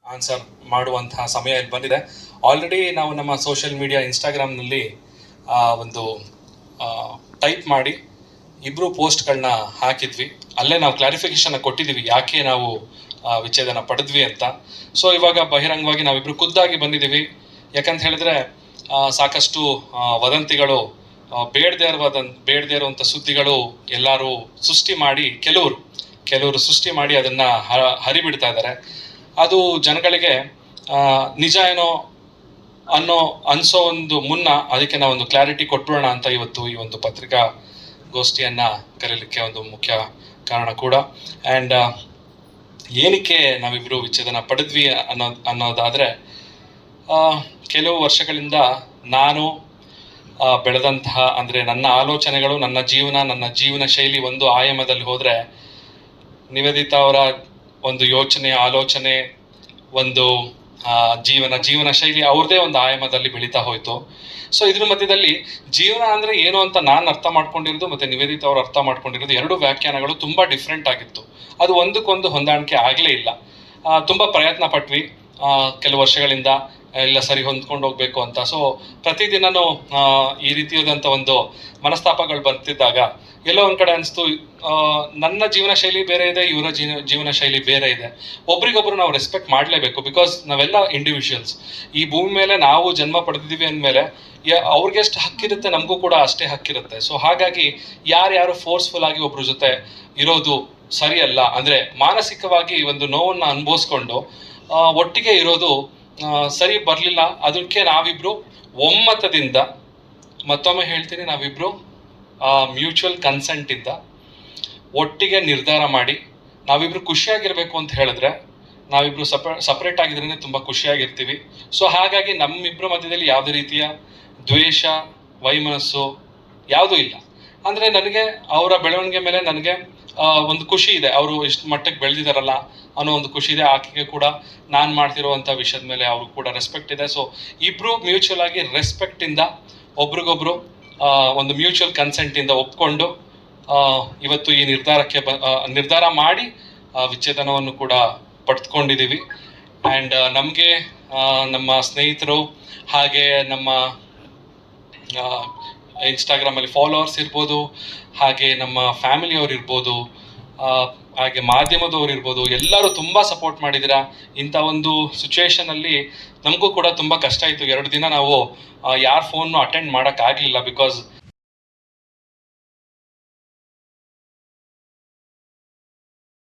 Answer ಮಾಡುವಂತಹ ಸಮಯ ಇಲ್ಲಿ ಬಂದಿದೆ. ಆಲ್ರೆಡಿ ನಾವು ನಮ್ಮ ಸೋಷಿಯಲ್ ಮೀಡಿಯಾ ಇನ್ಸ್ಟಾಗ್ರಾಮ್ನಲ್ಲಿ ಒಂದು ಟೈಪ್ ಮಾಡಿ ಇಬ್ಬರು ಪೋಸ್ಟ್ಗಳನ್ನ ಹಾಕಿದ್ವಿ. ಅಲ್ಲೇ ನಾವು ಕ್ಲಾರಿಫಿಕೇಶನ್ ಕೊಟ್ಟಿದ್ದೀವಿ ಯಾಕೆ ನಾವು ವಿಚ್ಛೇದನ ಪಡೆದ್ವಿ ಅಂತ. ಸೊ ಇವಾಗ ಬಹಿರಂಗವಾಗಿ ನಾವಿಬ್ರು ಖುದ್ದಾಗಿ ಬಂದಿದ್ದೀವಿ. ಯಾಕಂತ ಹೇಳಿದ್ರೆ ಸಾಕಷ್ಟು ವದಂತಿಗಳು, ಬೇಡದೇ ಇರುವಂಥ ಸುದ್ದಿಗಳು ಎಲ್ಲರೂ ಸೃಷ್ಟಿ ಮಾಡಿ ಕೆಲವರು ಸೃಷ್ಟಿ ಮಾಡಿ ಅದನ್ನು ಹರಿಬಿಡ್ತಾ ಇದ್ದಾರೆ. ಅದು ಜನಗಳಿಗೆ ನಿಜ ಏನೋ ಅನ್ಸೋ ಒಂದು ಮುನ್ನ ಅದಕ್ಕೆ ನಾವು ಒಂದು ಕ್ಲಾರಿಟಿ ಕೊಟ್ಬಿಡೋಣ ಅಂತ ಇವತ್ತು ಈ ಒಂದು ಪತ್ರಿಕಾಗೋಷ್ಠಿಯನ್ನು ಕರೀಲಿಕ್ಕೆ ಒಂದು ಮುಖ್ಯ ಕಾರಣ ಕೂಡ. ಆ್ಯಂಡ್ ಏನಕ್ಕೆ ನಾವಿಬ್ಬರು ವಿಚ್ಛೇದನ ಪಡೆದ್ವಿ ಅನ್ನೋದಾದರೆ, ಕೆಲವು ವರ್ಷಗಳಿಂದ ನಾನು ಬೆಳೆದಂತಹ, ಅಂದರೆ ನನ್ನ ಆಲೋಚನೆಗಳು, ನನ್ನ ಜೀವನ ಶೈಲಿ ಒಂದು ಆಯಾಮದಲ್ಲಿ ಹೋದರೆ, ನಿವೇದಿತಾ ಅವರ ಒಂದು ಯೋಚನೆ, ಆಲೋಚನೆ, ಒಂದು ಜೀವನ ಶೈಲಿ ಅವ್ರದ್ದೇ ಒಂದು ಆಯಾಮದಲ್ಲಿ ಬೆಳೀತಾ ಹೋಯಿತು. ಸೊ ಇದ್ರ ಮಧ್ಯದಲ್ಲಿ ಜೀವನ ಅಂದರೆ ಏನು ಅಂತ ನಾನು ಅರ್ಥ ಮಾಡ್ಕೊಂಡಿರೋದು ಮತ್ತು ನಿವೇದಿತಾ ಅವರು ಅರ್ಥ ಮಾಡ್ಕೊಂಡಿರೋದು ಎರಡು ವ್ಯಾಖ್ಯಾನಗಳು ತುಂಬ ಡಿಫ್ರೆಂಟ್ ಆಗಿತ್ತು. ಅದು ಒಂದಕ್ಕೊಂದು ಹೊಂದಾಣಿಕೆ ಆಗಲೇ ಇಲ್ಲ. ತುಂಬ ಪ್ರಯತ್ನ ಪಟ್ವಿ ಕೆಲವು ವರ್ಷಗಳಿಂದ ಎಲ್ಲ ಸರಿ ಹೊಂದ್ಕೊಂಡು ಹೋಗ್ಬೇಕು ಅಂತ. ಸೊ ಪ್ರತಿದಿನನೂ ಈ ರೀತಿಯಾದಂಥ ಒಂದು ಮನಸ್ತಾಪಗಳು ಬರ್ತಿದ್ದಾಗ ಎಲ್ಲೋ ಒಂದು ಕಡೆ ಅನಿಸ್ತು, ನನ್ನ ಜೀವನ ಶೈಲಿ ಬೇರೆ ಇದೆ, ಇವರ ಜೀವನ ಶೈಲಿ ಬೇರೆ ಇದೆ. ಒಬ್ರಿಗೊಬ್ರು ನಾವು ರೆಸ್ಪೆಕ್ಟ್ ಮಾಡಲೇಬೇಕು. ಬಿಕಾಸ್ ನಾವೆಲ್ಲ ಇಂಡಿವಿಜುವಲ್ಸ್. ಈ ಭೂಮಿ ಮೇಲೆ ನಾವು ಜನ್ಮ ಪಡೆದಿದ್ದೀವಿ ಅಂದಮೇಲೆ ಅವ್ರಿಗೆ ಎಷ್ಟು ಹಕ್ಕಿರುತ್ತೆ, ನಮಗೂ ಕೂಡ ಅಷ್ಟೇ ಹಕ್ಕಿರುತ್ತೆ. ಸೊ ಹಾಗಾಗಿ ಯಾರು ಫೋರ್ಸ್ಫುಲ್ ಆಗಿ ಒಬ್ರ ಜೊತೆ ಇರೋದು ಸರಿಯಲ್ಲ. ಅಂದರೆ ಮಾನಸಿಕವಾಗಿ ಒಂದು ನೋವನ್ನು ಅನುಭವಿಸ್ಕೊಂಡು ಒಟ್ಟಿಗೆ ಇರೋದು ಸರಿ ಬರಲಿಲ್ಲ. ಅದಕ್ಕೆ ನಾವಿಬ್ರು ಒಮ್ಮತದಿಂದ, ಮತ್ತೊಮ್ಮೆ ಹೇಳ್ತೀನಿ, ನಾವಿಬ್ರು ಮ್ಯೂಚುವಲ್ ಕನ್ಸೆಂಟಿಂದ ಒಟ್ಟಿಗೆ ನಿರ್ಧಾರ ಮಾಡಿ ನಾವಿಬ್ರು ಖುಷಿಯಾಗಿರ್ಬೇಕು ಅಂತ ಹೇಳಿದ್ರೆ, ನಾವಿಬ್ರು ಸಪ್ರೇಟ್ ಆಗಿದ್ರೇ ತುಂಬ ಖುಷಿಯಾಗಿರ್ತೀವಿ. ಸೊ ಹಾಗಾಗಿ ನಮ್ಮಿಬ್ಬರ ಮಧ್ಯದಲ್ಲಿ ಯಾವುದೇ ರೀತಿಯ ದ್ವೇಷ, ವೈಮನಸ್ಸು ಯಾವುದೂ ಇಲ್ಲ. ಅಂದರೆ ನನಗೆ ಅವರ ಬೆಳವಣಿಗೆ ಮೇಲೆ ನನಗೆ ಒಂದು ಖುಷಿ ಇದೆ. ಅವರು ಇಷ್ಟು ಮಟ್ಟಕ್ಕೆ ಬೆಳೆದಿದ್ದಾರಲ್ಲ ಅನ್ನೋ ಒಂದು ಖುಷಿ ಇದೆ. ಆಕೆಗೆ ಕೂಡ ನಾನು ಮಾಡ್ತಿರುವಂಥ ವಿಷಯದ ಮೇಲೆ ಅವರು ಕೂಡ ರೆಸ್ಪೆಕ್ಟ್ ಇದೆ. ಸೊ ಇಬ್ಬರು ಮ್ಯೂಚುವಲ್ ಆಗಿ ರೆಸ್ಪೆಕ್ಟಿಂದ ಒಬ್ರಿಗೊಬ್ರು ಒಂದು ಮ್ಯೂಚುವಲ್ ಕನ್ಸೆಂಟಿಂದ ಒಪ್ಕೊಂಡು ಇವತ್ತು ಈ ನಿರ್ಧಾರ ಮಾಡಿ ವಿಚ್ಛೇದನವನ್ನು ಕೂಡ ಪಡೆದುಕೊಂಡಿದ್ದೀವಿ. ಆ್ಯಂಡ್ ನಮಗೆ ನಮ್ಮ ಸ್ನೇಹಿತರು, ಹಾಗೆ ನಮ್ಮ ಇನ್ಸ್ಟಾಗ್ರಾಮಲ್ಲಿ ಫಾಲೋವರ್ಸ್ ಇರ್ಬೋದು, ಹಾಗೆ ನಮ್ಮ ಫ್ಯಾಮಿಲಿಯವ್ರು ಇರ್ಬೋದು, ಹಾಗೆ ಮಾಧ್ಯಮದವ್ರು ಇರ್ಬೋದು, ಎಲ್ಲರೂ ತುಂಬ ಸಪೋರ್ಟ್ ಮಾಡಿದ್ದೀರಾ. ಇಂಥ ಒಂದು ಸಿಚುವೇಶನಲ್ಲಿ ನಮಗೂ ಕೂಡ ತುಂಬ ಕಷ್ಟ ಇತ್ತು. 2 ದಿನ ನಾವು ಯಾರ ಫೋನ್ನು ಅಟೆಂಡ್ ಮಾಡೋಕ್ಕಾಗಲಿಲ್ಲ. ಬಿಕಾಸ್